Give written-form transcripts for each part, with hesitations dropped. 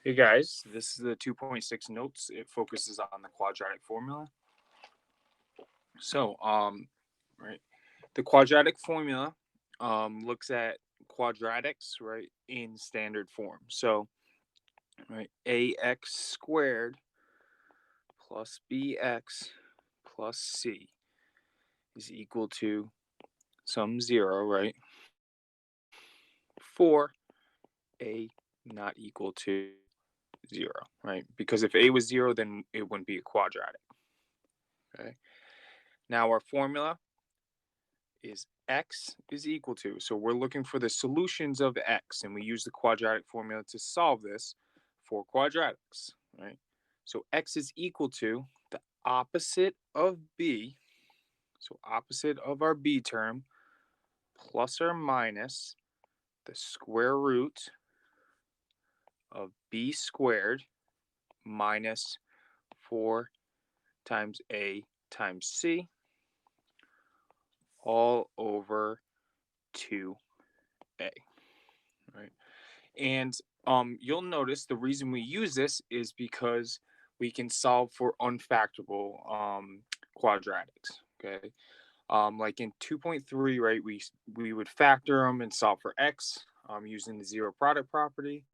Hey guys, this is the 2.6 notes. It focuses on the quadratic formula. So, right, the quadratic formula looks at quadratics, right, in standard form. So, right, ax squared plus bx plus c is equal to some 0, right? For a not equal to 0, right? Because if a was 0, then it wouldn't be a quadratic. Okay. Now our formula is x is equal to. So we're looking for the solutions of x, and we use the quadratic formula to solve this for quadratics, right? So x is equal to the opposite of b, so opposite of our b term, plus or minus the square root of b squared minus 4 times a times c, all over 2a, right? And you'll notice the reason we use this is because we can solve for unfactorable quadratics. Okay, like in 2.3, right? We would factor them and solve for x using the zero product property.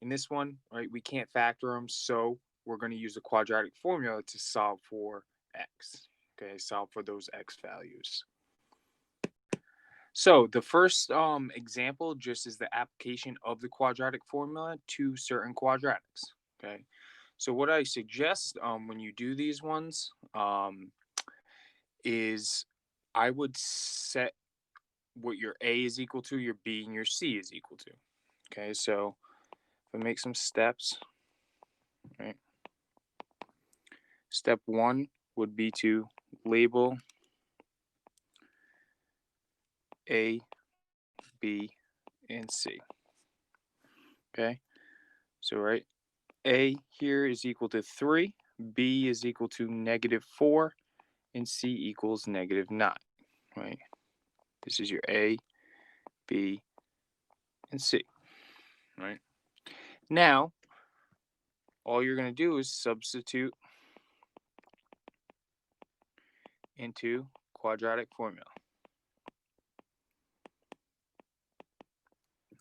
In this one, right, we can't factor them, so we're going to use the quadratic formula to solve for x. Okay, solve for those x values. So the first example just is the application of the quadratic formula to certain quadratics. Okay, so what I suggest when you do these ones is I would set what your a is equal to, your b, and your c is equal to. Okay, so if I make some steps, right? Step 1 would be to label a, b, and c. Okay, so right, a here is equal to 3, b is equal to -4, and c equals -9, right? This is your a, b, and c, right? Now, all you're going to do is substitute into quadratic formula,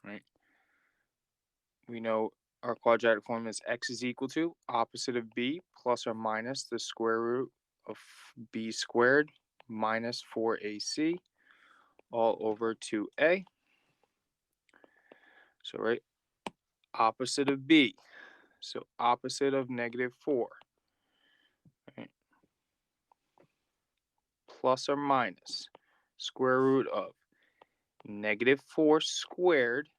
right? We know our quadratic formula is x is equal to opposite of b plus or minus the square root of b squared minus 4ac all over 2a. So, right, opposite of b. So, opposite of -4, right? Plus or minus square root of -4 squared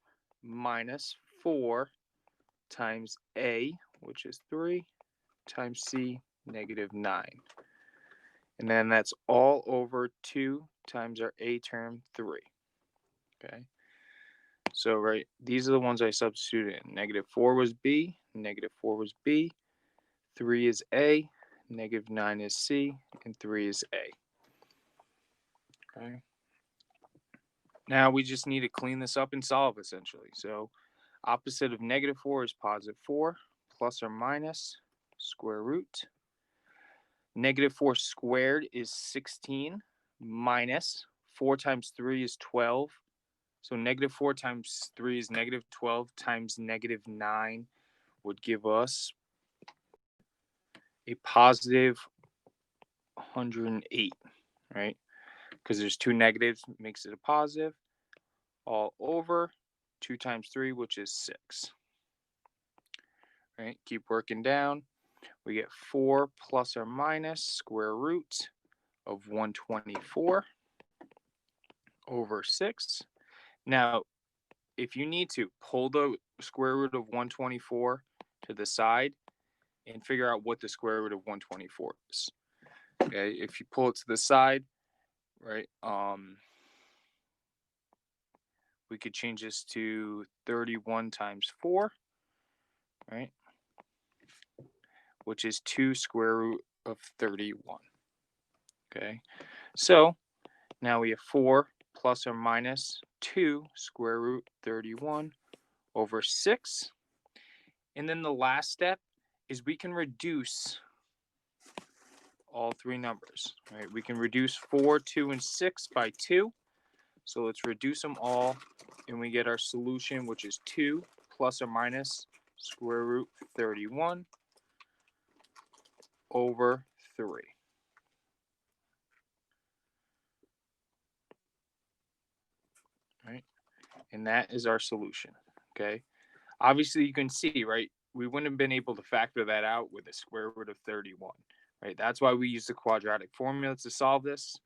minus 4 times a, which is 3, times c, -9. And then that's all over 2 times our a term, 3. Okay. So, right, these are the ones I substituted in. -4 was b, -4 was b, 3 is a, -9 is c, and 3 is a. Okay. Now we just need to clean this up and solve, essentially. So opposite of -4 is +4, plus or minus square root. -4 squared is 16, minus 4 times 3 is 12. So -4 times 3 is -12 times -9 would give us a positive 108, right? Because there's two negatives, makes it a positive, all over 2 times 3, which is 6. Right, keep working down. We get 4 plus or minus square root of 124 over 6. Now, if you need to, pull the square root of 124 to the side and figure out what the square root of 124 is. Okay, if you pull it to the side, right, we could change this to 31 times 4, right, which is 2 square root of 31. Okay, so now we have 4 plus or minus 2 square root 31 over 6. And then the last step is we can reduce all three numbers, right? We can reduce 4, 2, and 6 by 2. So let's reduce them all, and we get our solution, which is 2 plus or minus square root 31 over 3. Right? And that is our solution, okay? Obviously, you can see, right, we wouldn't have been able to factor that out with a square root of 31, right? That's why we use the quadratic formula to solve this,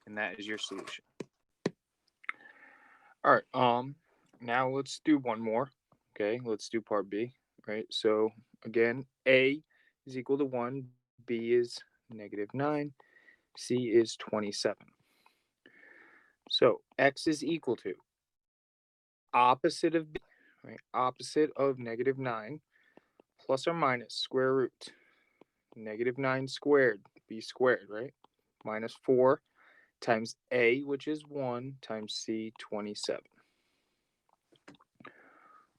and that is your solution. All right, now let's do one more, okay? Let's do part B, right? So again, A is equal to 1, B is -9, C is 27. So X is equal to opposite of B, right? Opposite of -9 plus or minus square root -9 squared, B squared, right? Minus 4 times A, which is 1, times C, 27.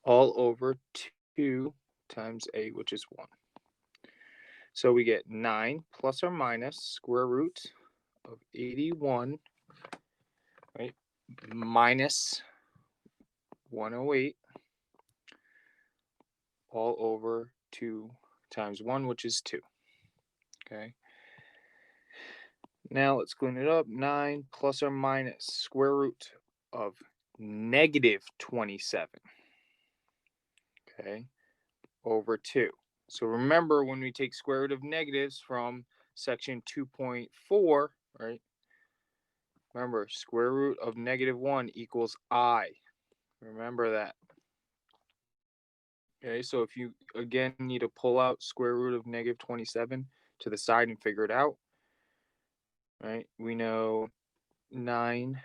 All over 2 times A, which is 1. So we get 9 plus or minus square root of 81, right? Minus 108 all over 2 times 1, which is 2. Okay. Now let's clean it up. 9 plus or minus square root of -27. Okay. Over 2. So remember, when we take square root of negatives from section 2.4, right? Remember, square root of -1 equals I. Remember that. Okay, so if you, again, need to pull out square root of -27 to the side and figure it out, right? We know 9,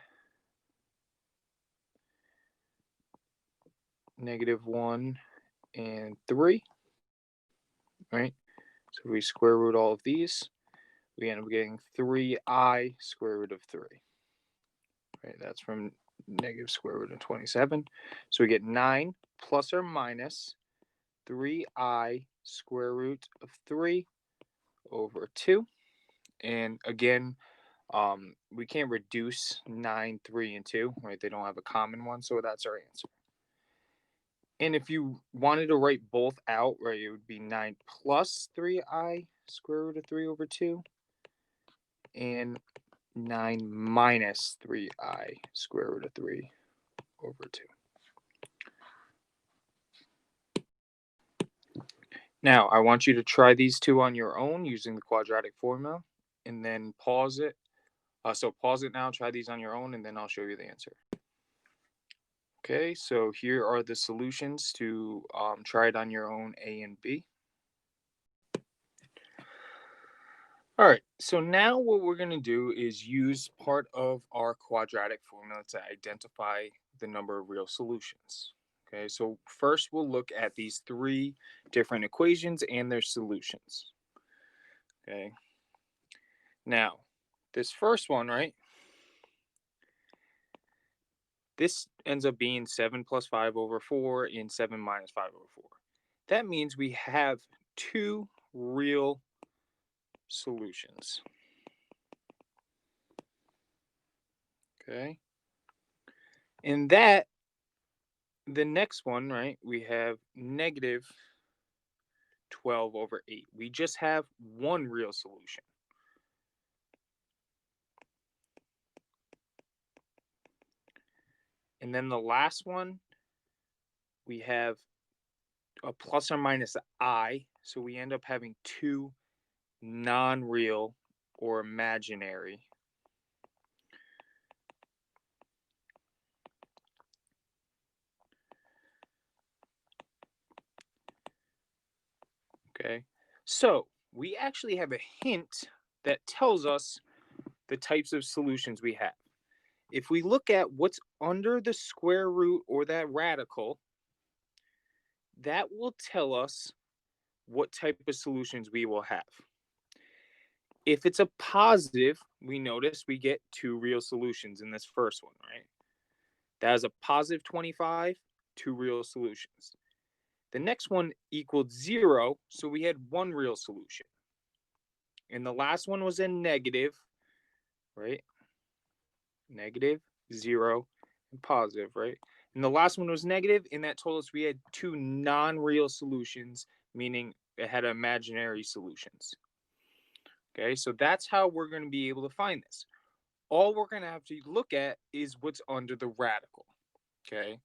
-1, and 3, right? So we square root all of these. We end up getting 3I square root of 3. Right, that's from negative square root of 27. So we get 9 plus or minus 3I square root of 3 over 2. And again, we can't reduce 9, 3, and 2, right? They don't have a common one, so that's our answer. And if you wanted to write both out, right, it would be 9 plus 3I square root of 3 over 2 and 9 minus 3I square root of 3 over 2. Now, I want you to try these two on your own using the quadratic formula, and then pause it. So pause it now, try these on your own, and then I'll show you the answer. Okay, so here are the solutions to try it on your own, A and B. All right, so now what we're going to do is use part of our quadratic formula to identify the number of real solutions. Okay, so first we'll look at these 3 different equations and their solutions. Okay, now this first one, right? This ends up being 7 plus 5 over 4 and 7 minus 5 over 4. That means we have 2 real solutions. Okay. And that, the next one, right, we have negative 12 over 8. We just have one real solution. And then the last one, we have a plus or minus I. So we end up having 2 non-real or imaginary okay, so we actually have a hint that tells us the types of solutions we have. If we look at what's under the square root or that radical, that will tell us what type of solutions we will have. If it's a positive, we notice we get 2 real solutions in this first one, right? That is a positive 25, 2 real solutions. The next one equaled 0, so we had one real solution. And the last one was a negative, right? Negative, 0, and positive, right? And the last one was negative, and that told us we had two non-real solutions, meaning it had imaginary solutions. Okay, so that's how we're going to be able to find this. All we're going to have to look at is what's under the radical. Okay,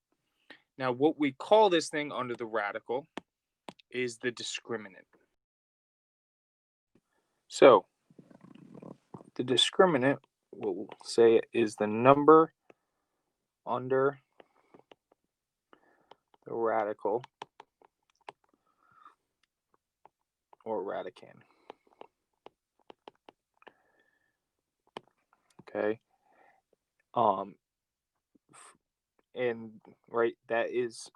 now what we call this thing under the radical is the discriminant. So the discriminant, we'll say it is the number under the radical or radicand. Okay. And right, that is,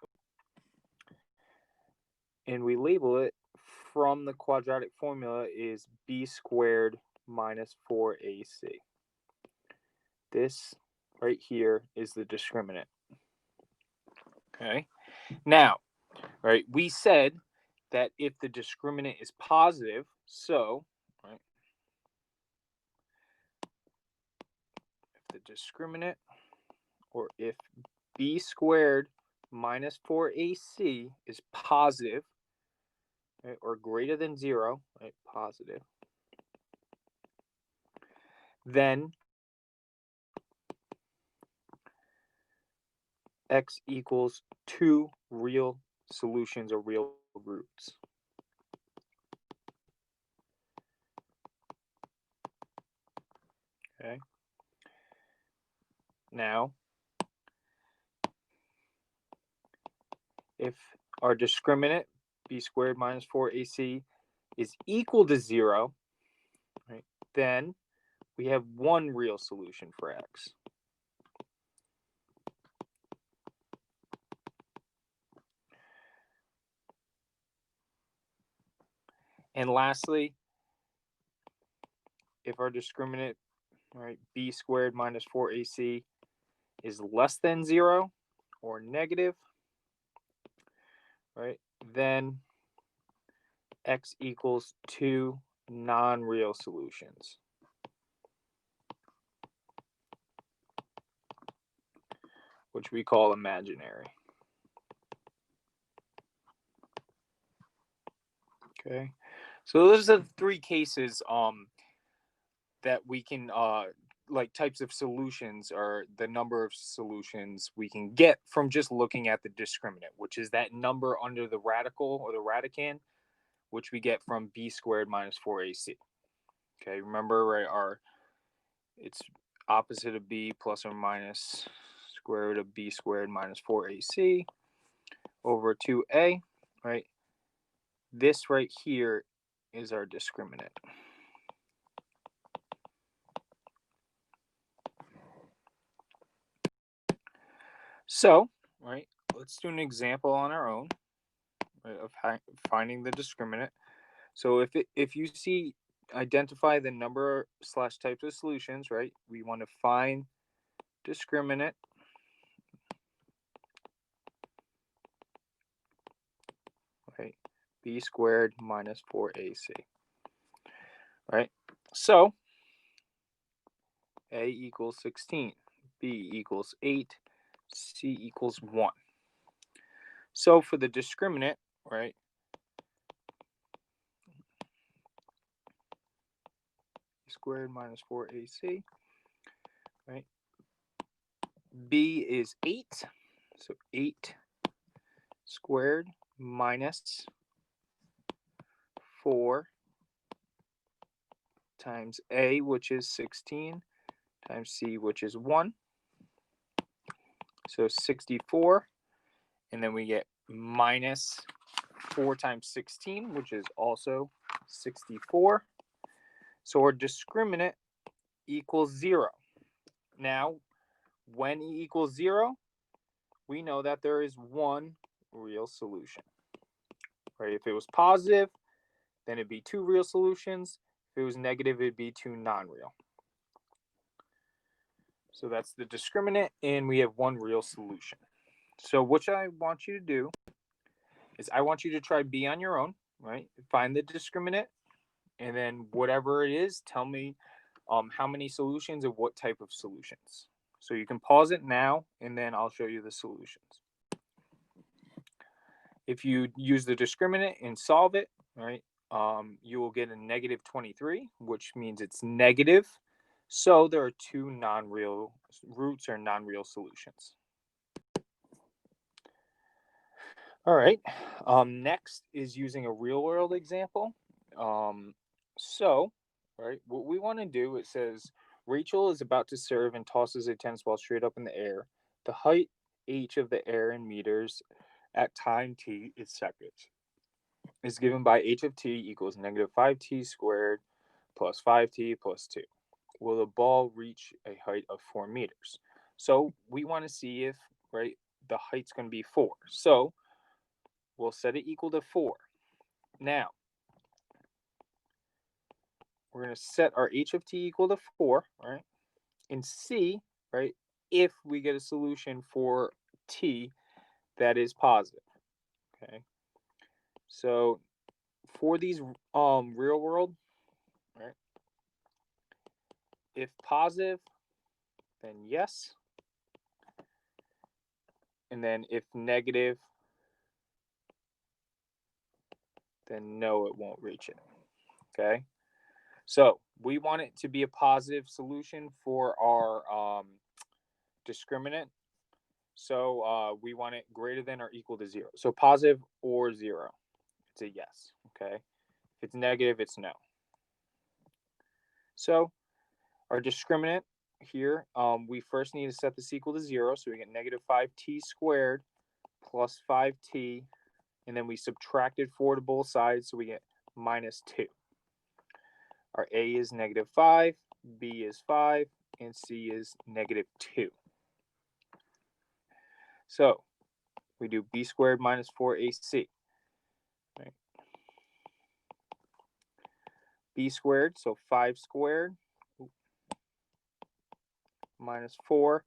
and we label it from the quadratic formula is b squared minus 4ac. This right here is the discriminant. Okay. Now, right, we said that if the discriminant is positive, so, right, if the discriminant, or if b squared minus 4ac is positive, right, or greater than 0, right, positive, then x equals 2 real solutions or real roots. Okay. Now, if our discriminant, b squared minus 4ac, is equal to 0, right, then we have one real solution for x. And lastly, if our discriminant, right, b squared minus 4ac is less than 0 or negative, right, then x equals 2 non-real solutions. Which we call imaginary. Okay, so those are the three cases that we can like types of solutions, or the number of solutions we can get from just looking at the discriminant, which is that number under the radical or the radicand, which we get from b squared minus 4ac. Okay, remember, right, it's opposite of b plus or minus square root of b squared minus 4ac over 2a, right? This right here is our discriminant. So, right, let's do an example on our own, right, of finding the discriminant. So if you see, identify the number / types of solutions, right, we want to find discriminant. Right, b squared minus 4ac. Right, so a equals 16, b equals 8, c equals 1. So for the discriminant, right, squared minus 4ac, right, b is 8, so 8 squared minus 4 times a, which is 16, times c, which is 1. So 64, and then we get minus 4 times 16, which is also 64. So our discriminant equals 0. Now, when e equals 0, we know that there is one real solution. Right? If it was positive, then it'd be 2 real solutions. If it was negative, it'd be 2 non-real. So that's the discriminant, and we have one real solution. So what I want you to do is I want you to try B on your own, right? Find the discriminant, and then whatever it is, tell me how many solutions and what type of solutions. So you can pause it now, and then I'll show you the solutions. If you use the discriminant and solve it, right, you will get a negative 23, which means it's negative. So there are two non-real roots or non-real solutions. All right. Next is using a real world example. So, right, what we want to do, it says Rachel is about to serve and tosses a tennis ball straight up in the air. The height h of the air in meters at time t is seconds. Is given by h of t equals negative 5t squared plus 5t plus 2. Will the ball reach a height of 4 meters? So we want to see if, right, the height's going to be 4. So we'll set it equal to 4. Now, we're going to set our h of t equal to 4, right, and see, right, if we get a solution for t that is positive. Okay. So for these real world, right, if positive, then yes. And then if negative, then no, it won't reach it. Okay. So we want it to be a positive solution for our discriminant. So we want it greater than or equal to 0. So positive or 0, it's a yes. Okay. If it's negative, it's no. So our discriminant here, we first need to set this equal to 0. So we get negative 5t squared plus 5t, and then we subtracted 4 to both sides, so we get minus 2. Our a is negative 5, b is 5, and c is negative 2. So we do b squared minus 4ac. Right? B squared, so 5 squared minus 4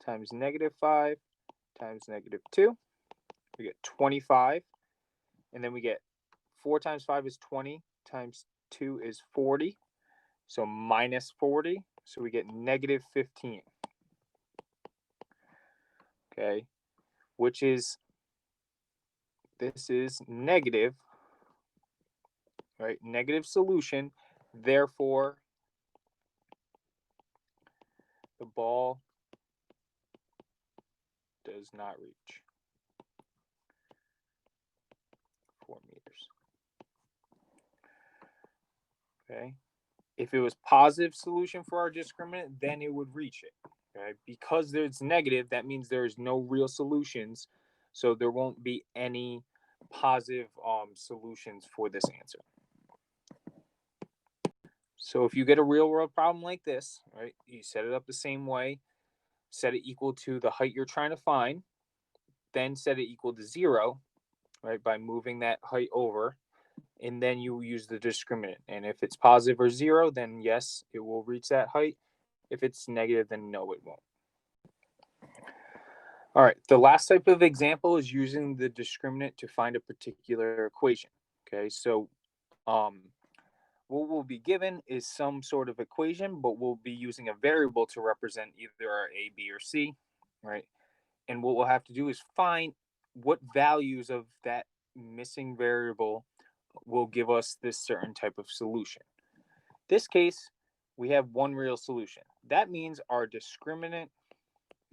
times negative 5 times negative 2. We get 25. And then we get 4 times 5 is 20 times 2 is 40. So minus 40. So we get negative 15. Okay. Which is, this is negative, right? Negative solution. Therefore, the ball does not reach 4 meters. Okay. If it was positive solution for our discriminant, then it would reach it. Okay. Because it's negative, that means there's no real solutions. So there won't be any positive solutions for this answer. So if you get a real world problem like this, right, you set it up the same way, set it equal to the height you're trying to find, then set it equal to 0, right, by moving that height over, and then you use the discriminant. And if it's positive or 0, then yes, it will reach that height. If it's negative, then no, it won't. All right, the last type of example is using the discriminant to find a particular equation. Okay, so what we'll be given is some sort of equation, but we'll be using a variable to represent either our a, b, or c, right? And what we'll have to do is find what values of that missing variable will give us this certain type of solution. This case, we have one real solution. That means our discriminant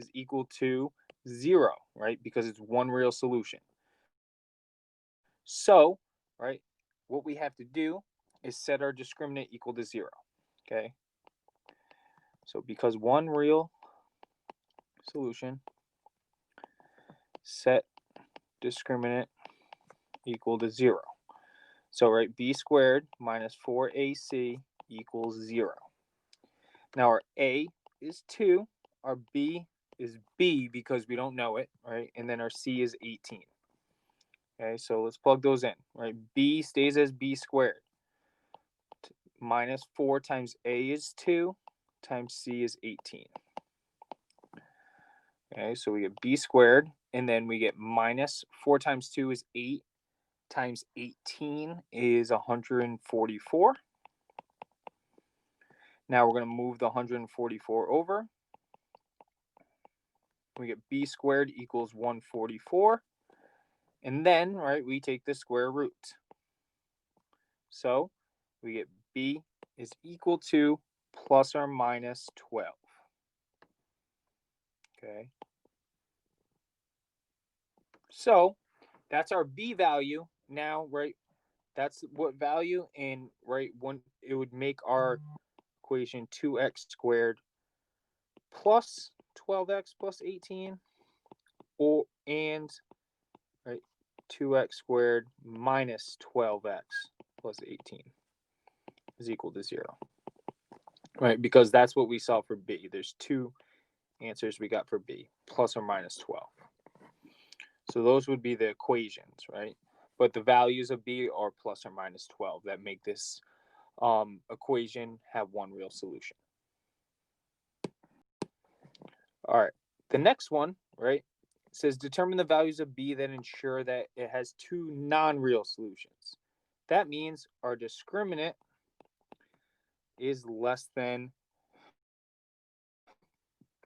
is equal to 0, right? Because it's one real solution. So, right, what we have to do is set our discriminant equal to 0. Okay. So because one real solution, set discriminant equal to 0. So, right, b squared minus 4ac equals 0. Now our a is 2, our b is b because we don't know it, right? And then our c is 18. Okay, so let's plug those in, right? B stays as b squared. Minus 4 times a is 2 times c is 18. Okay, so we get b squared, and then we get minus 4 times 2 is 8, times 18 is 144. Now we're going to move the 144 over. We get b squared equals 144. And then, right, we take the square root. So we get b is equal to plus or minus 12. Okay. So that's our b value. Now, right, that's what value, and right, one, it would make our equation 2x squared plus 12x plus 18, or and right, 2x squared minus 12x plus 18 is equal to 0. Right, because that's what we saw for b. There's two answers we got for b, plus or minus 12. So those would be the equations, right? But the values of b are plus or minus 12 that make this equation have one real solution. All right, the next one, right, says determine the values of b that ensure that it has two non-real solutions. That means our discriminant is less than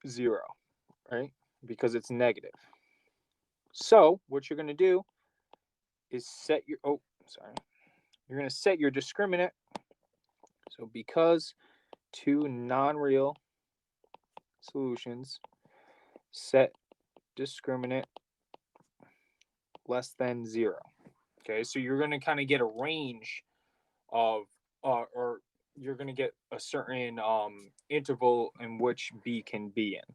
0, right? Because it's negative. So what you're going to do is set your, you're going to set your discriminant. So because two non-real solutions, set discriminant less than 0. Okay, so you're going to kind of get a range of, or you're going to get a certain interval in which b can be in,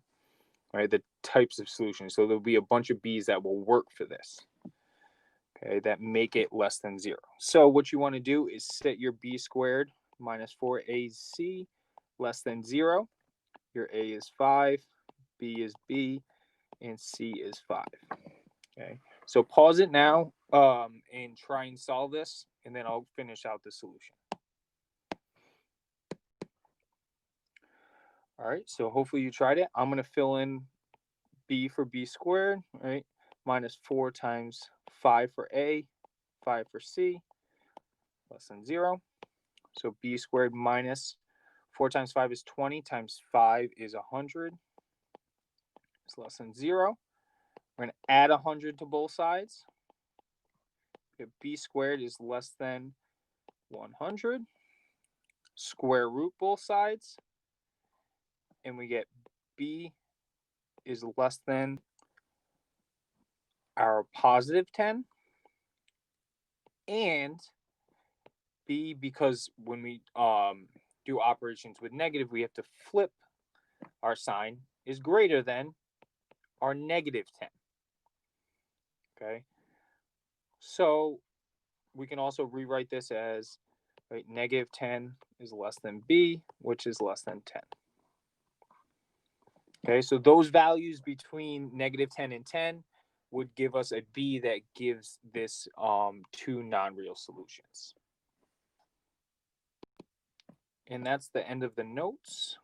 right? The types of solutions. So there'll be a bunch of b's that will work for this, okay, that make it less than 0. So what you want to do is set your b squared minus 4ac less than 0. Your a is 5, b is b, and c is 5. Okay, so pause it now and try and solve this, and then I'll finish out the solution. All right, so hopefully you tried it. I'm going to fill in b for b squared, right? Minus 4 times 5 for a, 5 for c, less than 0. So b squared minus 4 times 5 is 20, times 5 is 100. It's less than 0. We're going to add 100 to both sides. B squared is less than 100. Square root both sides. And we get b is less than our positive 10. And b, because when we do operations with negative, we have to flip our sign, is greater than our negative 10. Okay, so we can also rewrite this as, right, negative 10 is less than b, which is less than 10. Okay, so those values between negative 10 and 10 would give us a b that gives this two non-real solutions. And that's the end of the notes.